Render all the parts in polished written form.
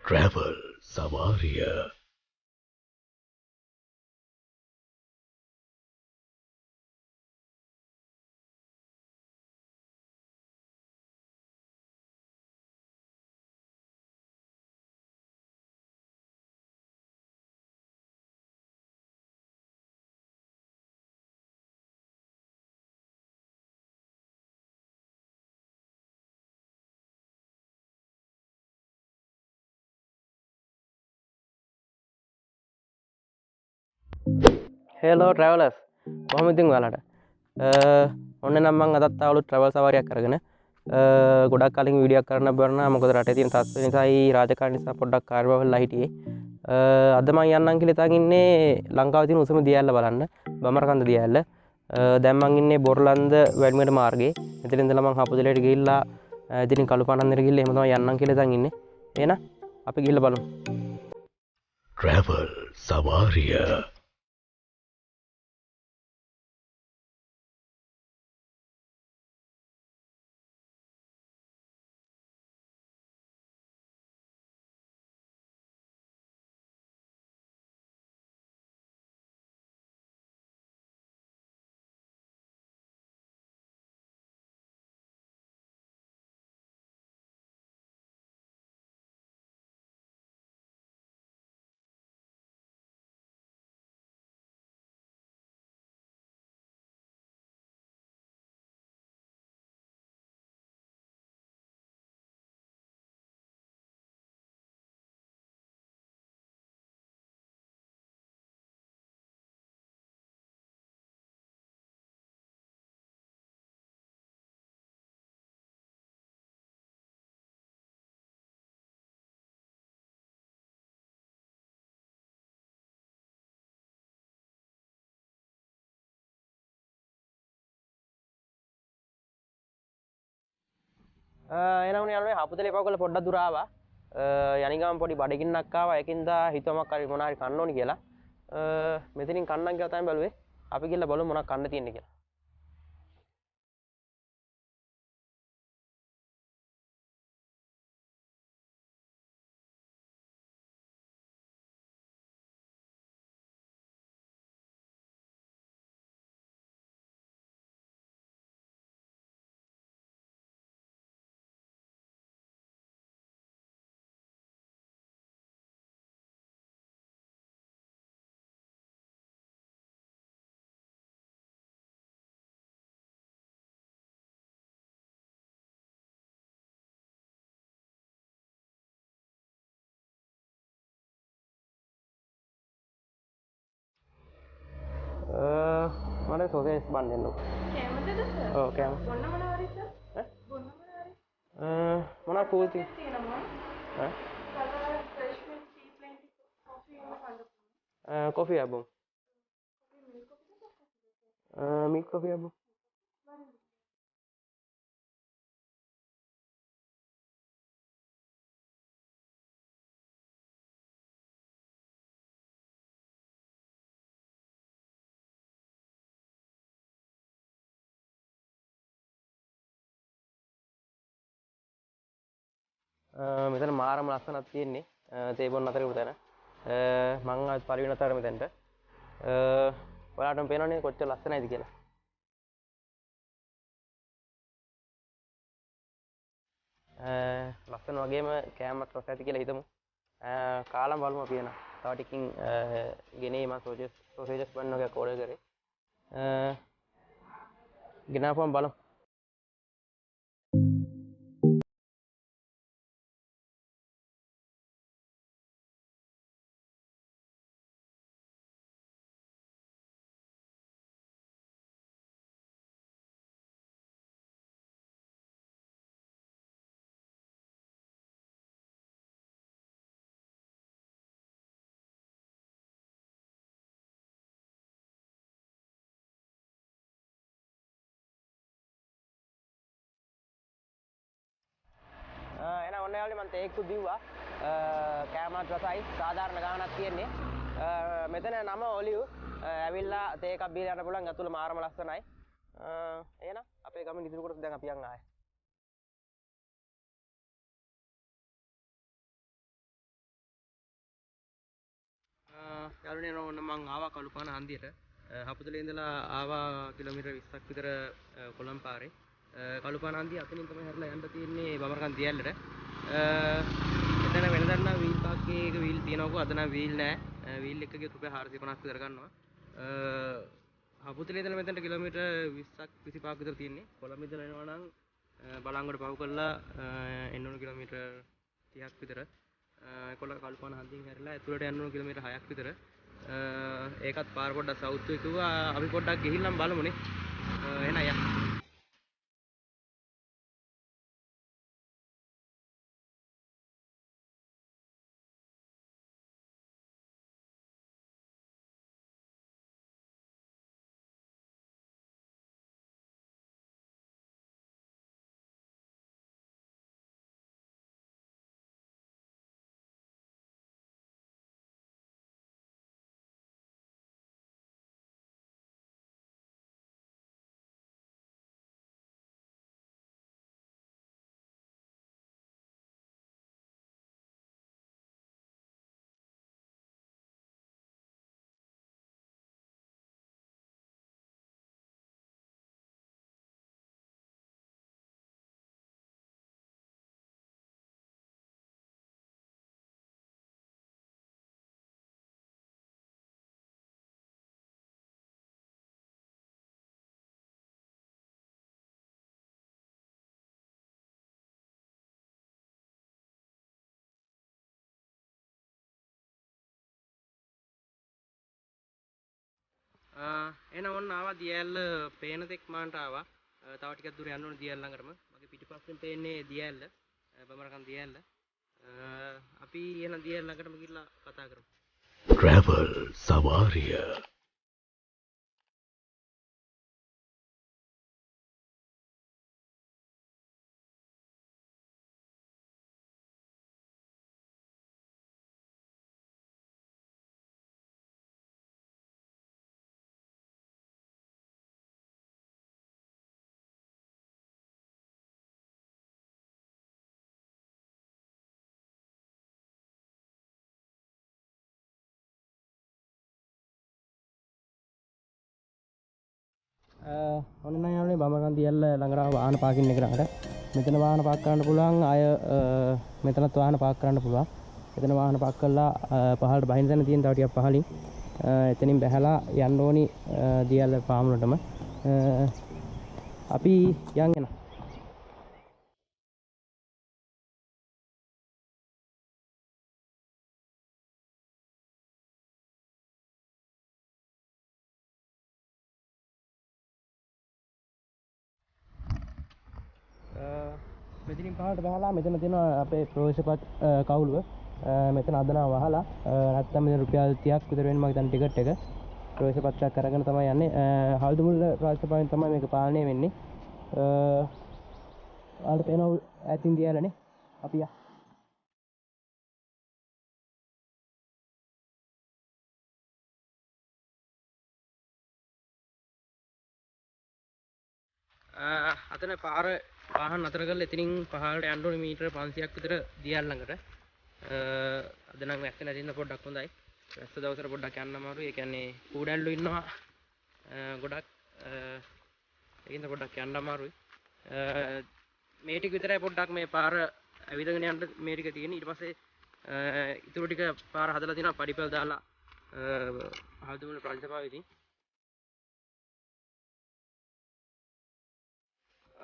travel Savaria. Hello travelers. කොහොමද ඉතින් ඔයාලට? ඔන්න නම් මම අදත් ආවලු travel සවාරියක් අරගෙන ගොඩක් කලින් වීඩියෝ එකක් කරන්න බැරුණා. මොකද රටේ තියෙන තත්ත්ව නිසායි රාජකාරී නිසා පොඩ්ඩක් කාර්යබහුලලා හිටියේ. අද මම යන්නම් කියලා හිතාගෙන ඉන්නේ ලංකාවේ තියෙන උසම දිය ඇල්ල බලන්න. බමරකන්ද දිය ඇල්ල. දැන් මම ඉන්නේ බොරලන්ද වැඩිමඩ මාර්ගයේ. මෙතන ඉඳලා මම හපුදලයට ගිහිල්ලා ඉතින් කළුපානන්දර ගිහිල්ලා එහෙම තමයි යන්නම් කියලා හිතාගෙන ඉන්නේ. එහෙනම් අපි ගිහිල්ලා බලමු. Travel Savaria. එනවනේ යාළුවනේ හපුදලේ පවකල පොඩ්ඩක් දුර ආවා. යණි ගමන් පොඩි බඩගින්නක් ආවා. ඒකින්ද හිතුවමක් හරි මොනවා හරි කන්න ඕනි කියලා. මෙතනින් කන්නම් කියලා තමයි බැලුවේ. අපි ගිහලා බලමු මොනවද කන්න තියෙන්නේ කියලා. මට සෝසේජ් බන් දෙන්න. කැමතිද සර්? ඔව් කෑම. බොන්න මොනවද සර්? ඈ? බොන්න මොනවද? මොනවා කූල් ති? තියෙනවා. ඈ? Colour fresh milk tea plenty coffee එක කන්න. කොෆි අබෝ. මිල්ක් කොෆිද කොෆි? මිල්ක් කොෆි අබෝ. මෙතන මාරම ලස්සනක් තියෙන්නේ. තේ බොන්න අතරේ උතන. මං ආත් පරිවින අතර මෙතෙන්ට. ඔයාලටම පේනවනේ කොච්චර ලස්සනයිද කියලා. ලස්සන වගේම කෑමත් රස ඇති කියලා හිතමු. කාලම් බලමු අපි එන. තව ටිකකින් ගෙනේ මම සෝසේජස් බන් වගේ ඕඩර් කරේ. ගෙනාපුවම බලමු. එහෙනම් ඔන්න යාළුවනේ මම තේක්කු දීුවා. කෑමත් රසයි සාධාරණ ගාණක් තියෙන්නේ. මෙතන නම ඔලිව්. ඇවිල්ලා තේ එකක් බීලා යන්න පුළුවන්. ඇතුළ මාරම ලස්සනයි. එහෙනම් අපේ ගමේ ඉදිරි කොටස දැන් අපි යන් ආයේ. තරුණයන් ඕන මං ආවා කළුපාන හන්දියට. හපුතලේ ඉඳලා ආවා කිලෝමීටර් 20ක් විතර කොළඹ පාරේ. කළුපාන හන්දිය අතනින් තමයි හැරලා යන්න තියෙන්නේ බමරකන් දියැල්ලට. එතන වෙනදා නම් වීල් පාක්කේක වීල් තියනවකෝ අද නම් වීල් නැහැ. වීල් එකක රුපියල් 450ක් විතර ගන්නවා. හපුතලේ ඉඳලා මෙතනට කිලෝමීටර් 20ක් 25ක් විතර තියෙන්නේ. කොළඹ ඉඳලා එනවා නම් බලංගොඩ පහු කරලා එන්න ඕන කිලෝමීටර් 30ක් විතර. කළුපාන හන්දියෙන් හැරිලා ඇතුළට යන්න ඕන කිලෝමීටර් 6ක් විතර. ඒකත් පාර පොඩ්ඩක් සවුත් වෙ කිව්වා අපි පොඩ්ඩක් ගිහිල්ලාම බලමුනේ. එහෙනම් යා. එහෙනම් ඔන්න ආවා දියැල්ල පේන තෙක් මාන්ට ආවා. තව ටිකක් දුර යන්න ඕනේ දියැල්ල ළඟටම. මගේ පිටිපස්සෙන් පේන්නේ දියැල්ල. බමරකන් දියැල්ල. අපි එහෙනම් දියැල්ල ළඟටම ගිහිල්ලා කතා කරමු. travel සවාරිය ඔන්න නම් යන්නේ බමරකන් දියැල්ල ළඟට වාහන පාකින් එක ළඟට. මෙතන වාහන පාක් කරන්න පුළුවන් අය මෙතනත් වාහන පාක් කරන්න පුළුවන්. එතන වාහන පාක් කරලා පහළට බහින්න තැන තියෙන තව ටිකක් පහළින් එතනින් බැහැලා යන්න ඕනි දියැල්ල පාමුලටම. අපි යන් එනවා. මෙතනින් පහළට බහලා මෙතන තියෙන අපේ ප්‍රවේශපත් කවුළුව මෙතන අදනවා වහලා නැත්තම් මෙතන රුපියල් 30ක් විතර වෙන මගේ තන ටිකට් එක ප්‍රවේශපත්යක් අරගෙන තමයි යන්නේ. හල්දුමුල්ල ප්‍රවේශපතෙන් තමයි මේක පාලනය වෙන්නේ. ආලට පේනවා ඈතින් දියැලනේ. අපි යා. අතන පාර වාහන අතර කරලා එතනින් පහළට යන්න ඕනේ මීටර 500ක් විතර දියැල ළඟට. අද නම් වැස්ස නැතිනම් පොඩ්ඩක් හොඳයි. වැස්ස දවසට පොඩ්ඩක් යන්න අමාරුයි. ඒ කියන්නේ කූඩැල්ලු ඉන්නවා ගොඩක්. ඒකින්ද පොඩ්ඩක් යන්න අමාරුයි. මේ ටික විතරයි පොඩ්ඩක් මේ පාර ඇවිදගෙන යන්න මේ ටික තියෙන්නේ. ඊට පස්සේ ඉතුරු ටික පාර හදලා තියෙනවා පඩිපෙළ දාලා හල්දුමුල ප්‍රාදේශපාලනයෙන්.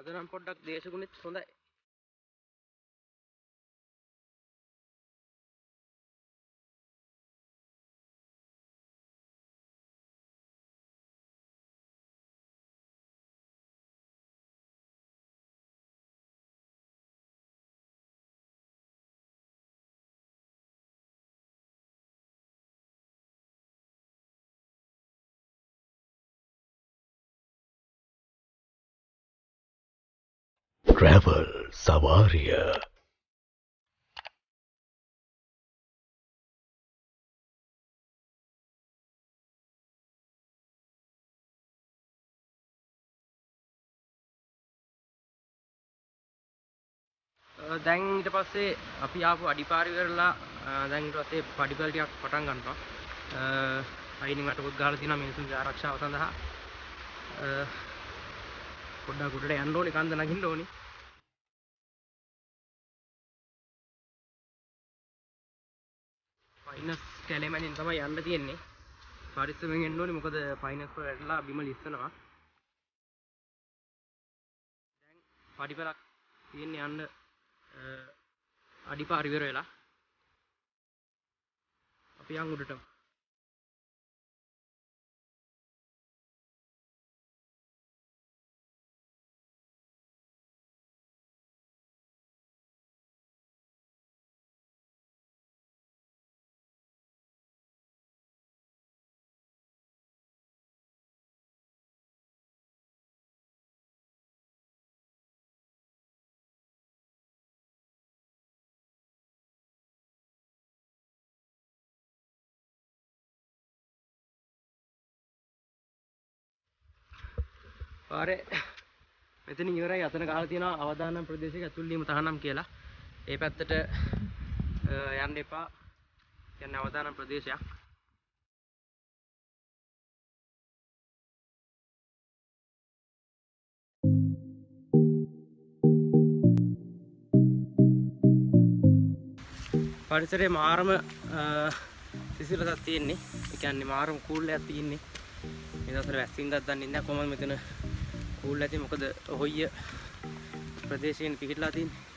අද නම් පොඩ්ඩක් දේශගුණෙත් හොඳයි. travel සවාරිය දැන් ඊට පස්සේ අපි ආපු අඩිපාරි කරලා දැන් ඊට පස්සේ පඩිපෙළ ටිකක් පටන් ගන්නවා. අයිනින් වටපොත් ගහලා තියෙනවා මිනිසුන්ගේ ආරක්ෂාව සඳහා. පොඩ්ඩක් උඩට යන්න ඕනේ කන්ද නගින්න ඕනේ. ෆයිනස් කැලේමැනින් තමයි යන්න තියෙන්නේ. පරිස්සමෙන් එන්න ඕනේ මොකද ෆයිනස් වල වැටලා බිම ලිස්සනවා. දැන් පඩිපලක් තියෙන්නේ යන්න අඩිපාර ඉවර වෙලා. අපි යන් උඩට. පාරේ මෙතන ඉවරයි. අතන ගහලා තියෙනවා අවදානම් ප්‍රදේශයක ඇතුල් වීම තහනම් කියලා. ඒ පැත්තට යන්න එපා. කියන්නේ අවදානම් ප්‍රදේශයක්. පරිසරයේ මාරම සිසිලසක් තියෙන්නේ. ඒ කියන්නේ මාරම කූල් එකක් තියෙන්නේ. මේ දවස්වල වැක්සින් එකක් දන්නේ නැහැ කොහොමද මෙතන කූල් ඇති මොකද හොయ్య ප්‍රදේශයෙන් පිහිටලා තියෙන්නේ.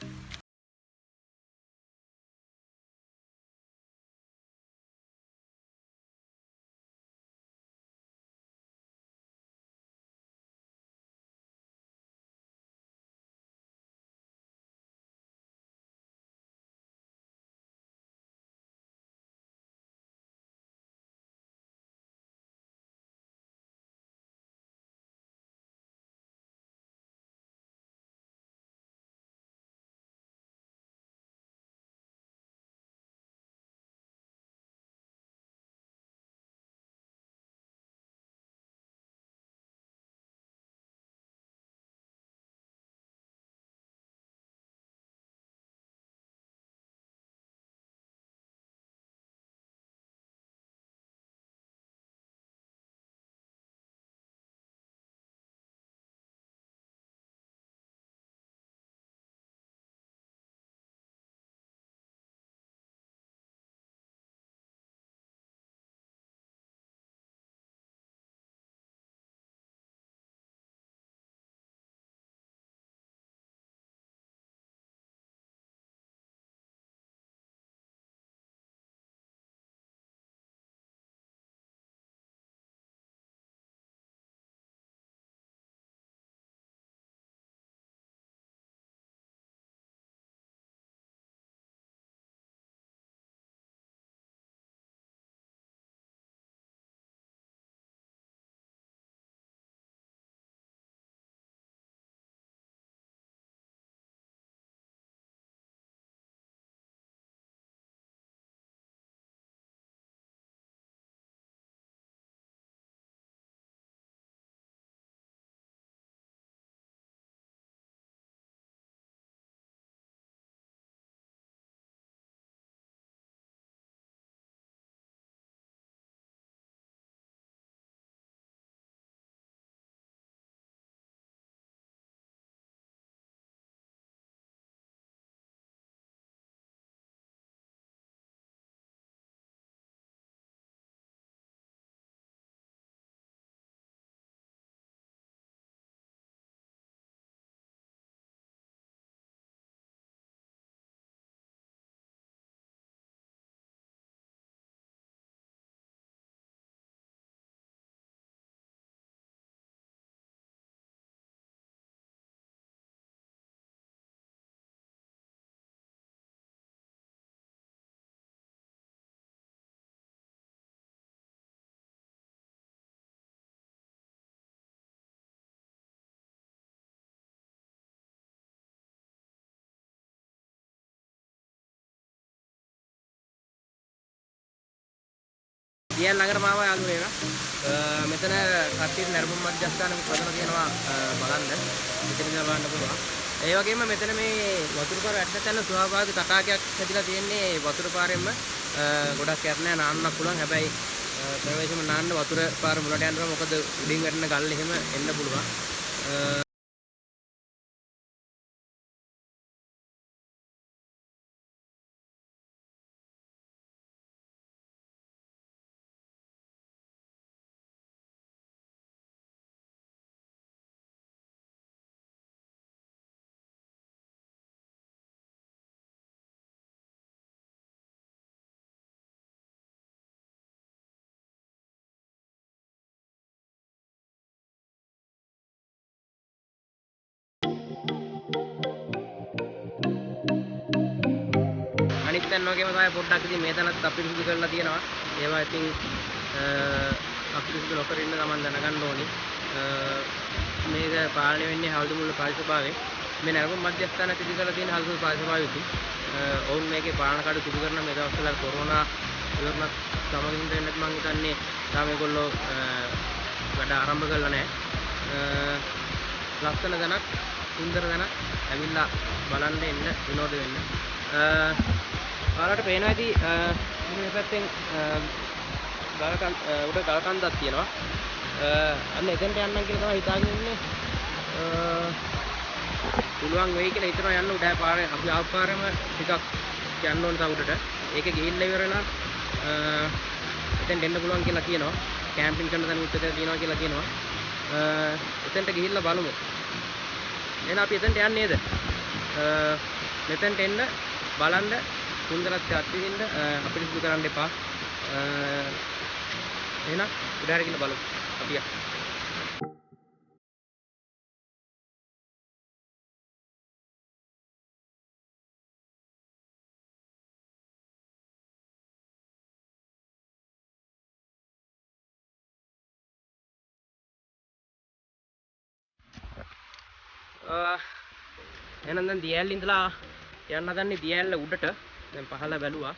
දියන් නගර මාව යාළුවෝ එනවා. මෙතන කට්ටියට නර්ම මධ්‍යස්ථාන හදලා තියෙනවා බලන්න. මෙතන ඉඳලා බලන්න පුළුවන්. ඒ වගේම මෙතන මේ වතුර පාර වැටෙන තැන ස්වාභාවික තටාකයක් හැදිලා තියෙන්නේ වතුර පාරෙන්ම ගොඩක් යන්න නාන්නක් පුළුවන්. හැබැයි ප්‍රවේශම නාන්න වතුර පාර මුලට යනවා මොකද උඩින් වැටෙන ගල් එහෙම එන්න පුළුවන්. අනිත් තැන් වගේම තමයි පොඩ්ඩක් ඉතින් මේ තැනත් අපිරිසුදු කරලා තියෙනවා. ඒවා ඉතින් අපිරිසුදු නොකර ඉන්න ගමන් දැනගන්න ඕනි. මේක පාලනය වෙන්නේ හල්දුමුල්ල පාරිසභාවෙන්. මේ නැරඹුම් මධ්‍යස්ථානයක් ඉදි කරලා තියෙන හල්දුමුල්ල පාරිසභාවෙ ඉතින් ඔවුන් මේකේ පාලන කඩු සිදු කරන මේ දවස්වල කොරෝනා ඉවරනත් සමගින් වෙන්නත් මම හිතන්නේ තාම මේගොල්ලෝ වැඩ ආරම්භ කරලා නැහැ. ලස්සන දනක් සුන්දර දනක් ඇවිල්ලා බලන්න එන්න විනෝද වෙන්න. ඔයාලට පේනවා ඇති මේ පැත්තෙන් උඩ ගල් කන්දක් තියෙනවා. අන්න එතනට යන්නම් කියලා තමයි හිතාගෙන ඉන්නේ. පුළුවන් වෙයි කියලා හිතනවා යන්න උඩ පාරේ අපි ආපු පාරෙම ටිකක් යන්න ඕන තව උඩට. ඒක ගිහිල්ලා ඉවරලා එතෙන්ට එන්න පුළුවන් කියලා කියනවා. කැම්පින් කරන තැන උත්තර තියෙනවා කියලා කියනවා. එතෙන්ට ගිහිල්ලා බලමු. එහෙනම් අපි එතෙන්ට යන්නේ නේද? මෙතෙන්ට එන්න බලන්න සුන්දරත්වය අත්විඳින්න අපිරිසුදු කරන්න එපා. එහෙනම් උඩට ගිහින් බලමු. අපි යමු. එහෙනම් දැන් දියැලේ ඉඳලා යන්න හදන්නේ දියැල්ල උඩට. දැන් පහළ බැලුවා.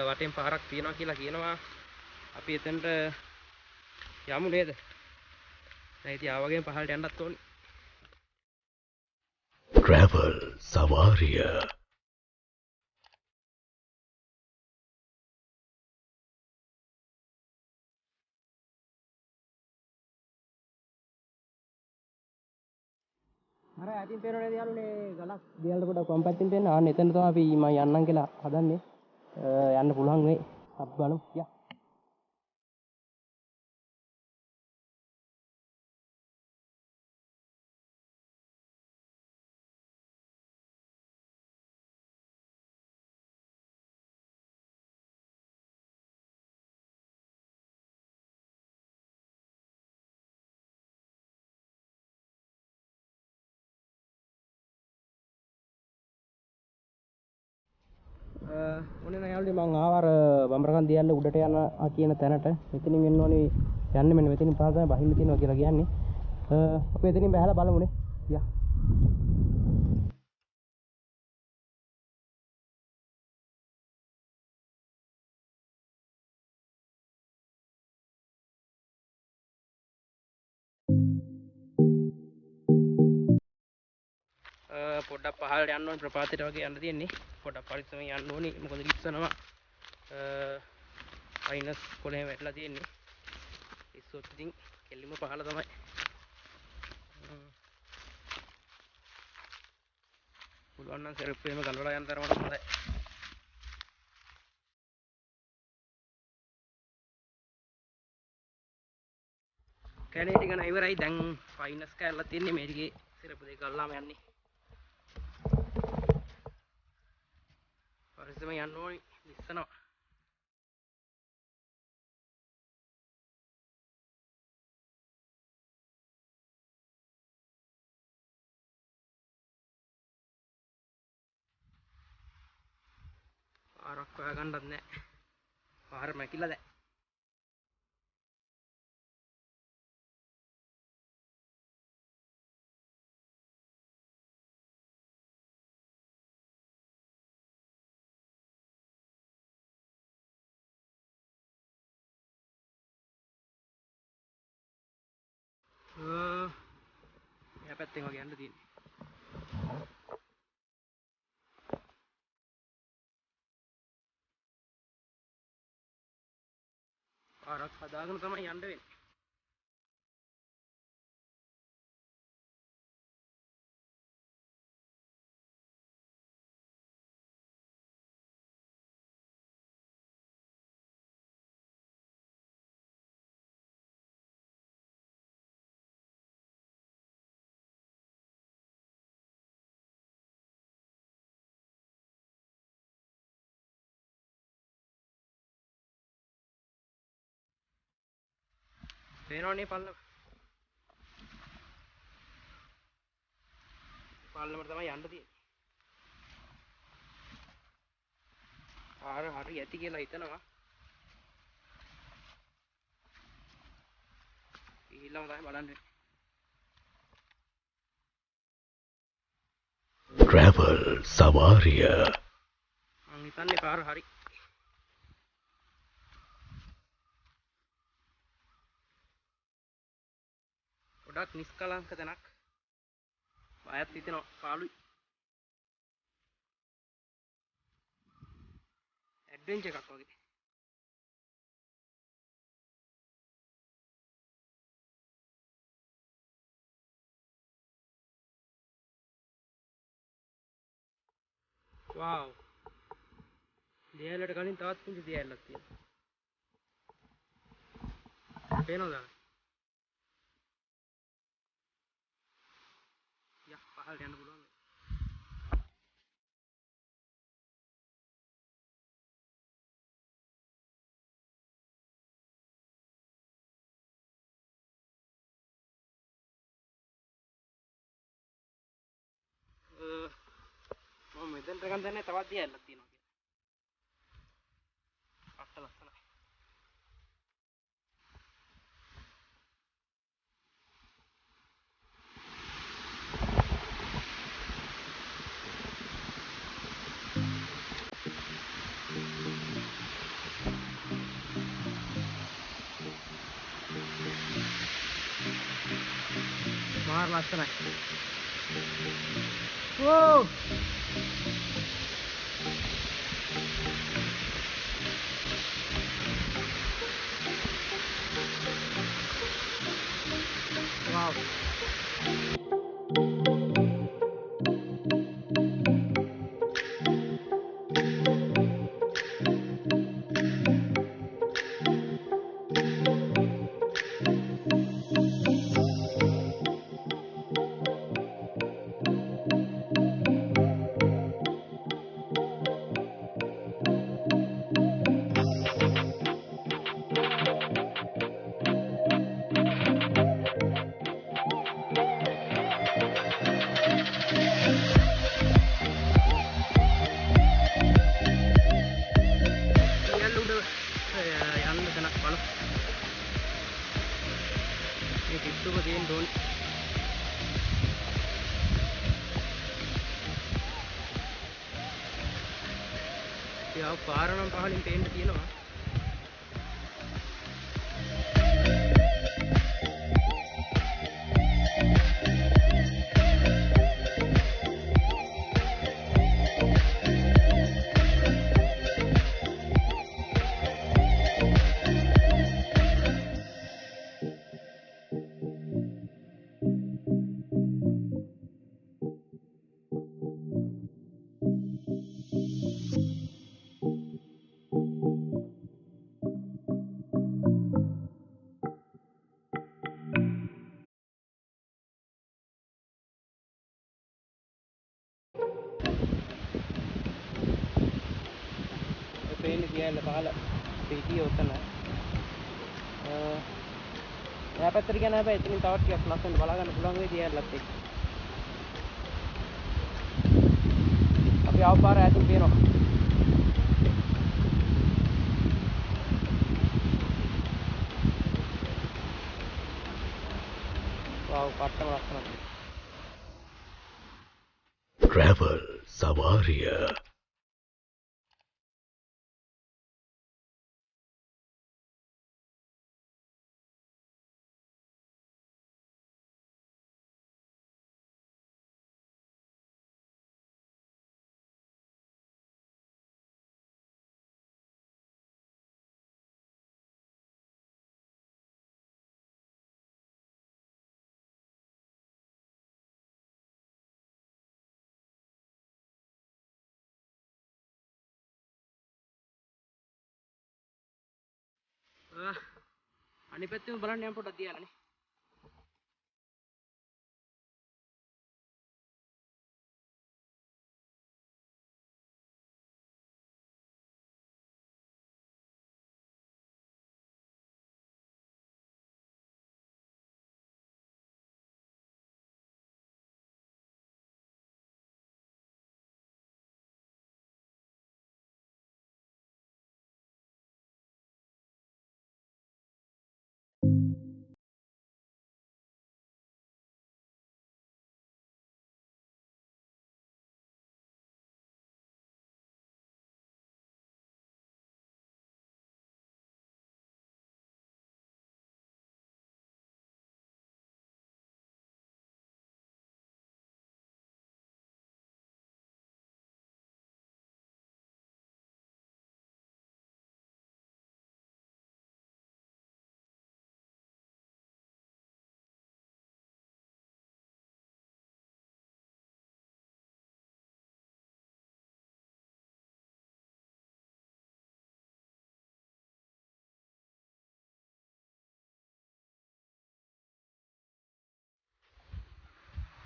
වටෙන් පාරක් තියෙනවා කියලා කියනවා. අපි එතනට යමු නේද? දැන් ඉතින් ආවගෙන් පහළට යන්නත් ඕනේ. Travel Savaria. අර ඇතින් පේනවනේ යාළුනේ ගලක් දියල්ට පොඩක් වම් පැත්තෙන් පේන. ආන්න එතන තමයි අපි මම යන්නම් කියලා හදන්නේ. යන්න පුළුවන් වෙයි. අපි බලමු. යා. ඕනේ නෑ යාළුනේ මං ආව අර බම්රකන් දියල්ල උඩට යන කියන තැනට. මෙතනින් එන්න ඕනේ යන්නේ මෙන්න මෙතනින් පාර තමයි බහින්න තියෙනවා කියලා කියන්නේ. අපි එතනින් බහලා බලමුනේ. යා. පොඩ්ඩක් පහළට යන්න ඕනේ ප්‍රපාතයට වගේ යන්න තියෙන්නේ. පොඩ්ඩක් පරිස්සමෙන් යන්න ඕනේ. මොකද ලිස්සනවා. මයිනස් 11 වැටලා තියෙන්නේ. ඉස්සොත් ඉතින් කෙලින්ම පහළ තමයි. පුළුවන් නම් සෙරප් එහෙම ගලවලා යන්න තරමට හොඳයි. කැලේ ටික නෑ ඉවරයි. දැන් ෆයිනස් කෑල්ලක් තියෙන්නේ මේ ටිකේ සෙරප් දෙක ගල්ලාම යන්නේ. පරිස්සමෙන් යන්න ඕනේ. ලිස්සනවා. පාරක් හොයාගන්නත් නෑ. පාර මැකිලා දැන්. එහා පැත්තෙන් වගේ යන්න තියෙන්නේ. පාරක් හදාගෙන තමයි යන්න වෙන්නේ. පේනවනේ පල්ලමට තමයි යන්න තියෙන්නේ. පාර හරි ඇති කියලා හිතනවා. ඊළඟ තමයි බලන්නේ. travel සවාරිය මං හිතන්නේ පාර හරි. ගොඩක් නිස්කලංක තැනක්. බයත් හිතෙනවා පාළුයි. ඇඩ්වෙන්චර් එකක් වගේ. wow දියැලට කලින් තවත් පුංචි දියැලක් තියෙනවා. පේනවද? යා පහළට යන්න පුළුවන්. මම මෙතෙන්ට ගන්න දන්නේ තවත් දියැලක් තියෙනවා කියලා. අට ලස්සනයි. මාර ලස්සනයි. wow wow යා පාර නම් පහලින් පේන්න තියෙනවා. පේන්නේ දියැල පහල පිටිය උතන. එයා පැත්තට ගියා නෑ බෑ. එතනින් තවත් ටිකක් ලස්සනට බලා ගන්න පුළුවන් වෙයි දියැලත් එක්ක. අපි ආව පාර ඈතින් පේනවා. wow පට්ටම ලස්සනයි. travel සවාරිය අනිත් පැත්තෙම බලන්න යම් පොඩක් තියාලානේ.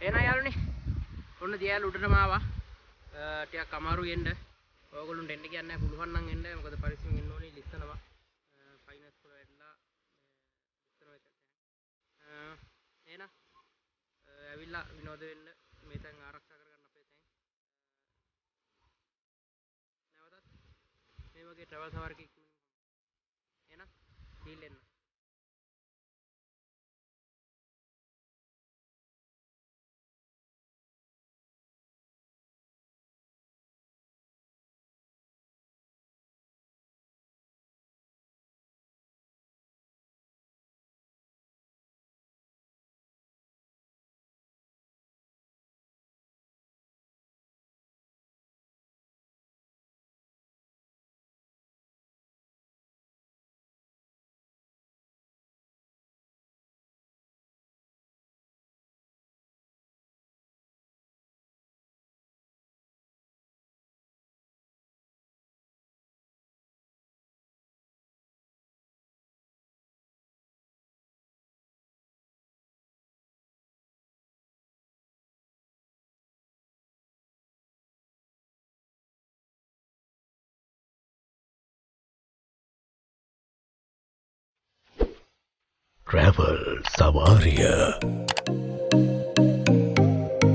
එහෙනම් යාළුවනේ ඔන්න දියාල උඩටම ආවා. ටිකක් අමාරු එන්න. ඔයගොල්ලොන්ට එන්න කියන්නේ නැහැ පුළුවන් නම් එන්න. මොකද පරිස්සමෙන් එන්න ඕනේ ලිස්සනවා. ෆයිනල්ස් වල වෙලා ලිස්සනවා එක. එහෙනම් ඇවිල්ලා විනෝද වෙන්න මේ තැන් ආරක්ෂා කරගන්න අපේ තැන්. නැවතත් මේ වගේ ට්‍රැවල් සවාරියක ඉක්මනින් එහෙනම් ඩීල් එන්න. Travel Savaria.